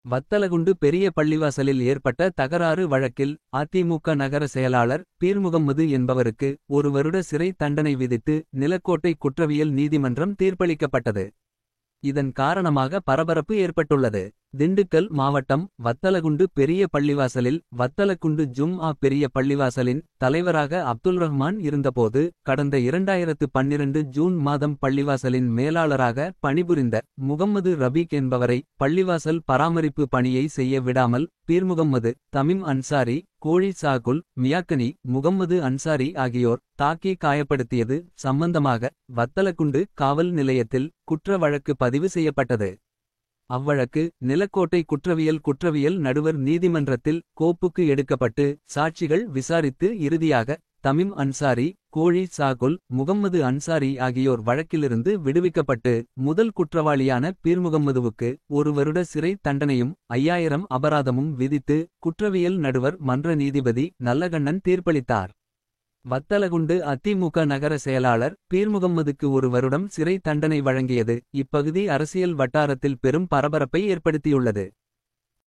வத்தலகுண்டு பெரிய பள்ளிவாசலில் ஏற்பட்ட தகராறு வழக்கில் அதிமுக நகர செயலாளர் பீர்முகம்மது என்பவருக்கு 1 வருட சிறை தண்டனை விதித்து நிலக்கோட்டை குற்றவியல் நீதிமன்றம் தீர்ப்பளிக்கப்பட்டது. இதன் காரணமாக பரபரப்பு ஏற்பட்டுள்ளது. திண்டுக்கல் மாவட்டம் வத்தலகுண்டு பெரிய பள்ளிவாசலில் வத்தலகுண்டு ஜும்ஆ பெரிய பள்ளிவாசலின் தலைவராக அப்துல் ரஹ்மான் இருந்தபோது கடந்த 2012 ஜூன் மாதம் பள்ளிவாசலின் மேலாளராக பணிபுரிந்த முகம்மது ரபீக் என்பவரை பள்ளிவாசல் பராமரிப்பு பணியை செய்ய விடாமல் பீர்முகம்மது, தமீம் அன்சாரி, கோழி சாகுல், மியாக்கனி, முகம்மது அன்சாரி ஆகியோர் தாக்கி காயப்படுத்தியது சம்பந்தமாக வத்தலகுண்டு காவல் நிலையத்தில் குற்ற வழக்கு பதிவு செய்யப்பட்டது. அவ்வழக்கு நிலக்கோட்டை குற்றவியல் நடுவர் நீதிமன்றத்தில் கோப்புக்கு எடுக்கப்பட்டு சாட்சிகள் விசாரித்து இறுதியாக தமீம் அன்சாரி, கோழி சாகுல், முகம்மது அன்சாரி ஆகியோர் வழக்கிலிருந்து விடுவிக்கப்பட்டு முதல் குற்றவாளியான பீர்முகம்மதுவுக்கு 1 வருட சிறை தண்டனையும் 5000 அபராதமும் விதித்து குற்றவியல் நடுவர் மன்ற நீதிபதி நல்லகண்ணன் தீர்ப்பளித்தார். வத்தலகுண்டு அதிமுக நகர செயலாளர் பீர்முகம்மதுக்கு 1 வருடம் சிறை தண்டனை வழங்கியது இப்பகுதி அரசியல் வட்டாரத்தில் பெரும் பரபரப்பை ஏற்படுத்தியுள்ளது.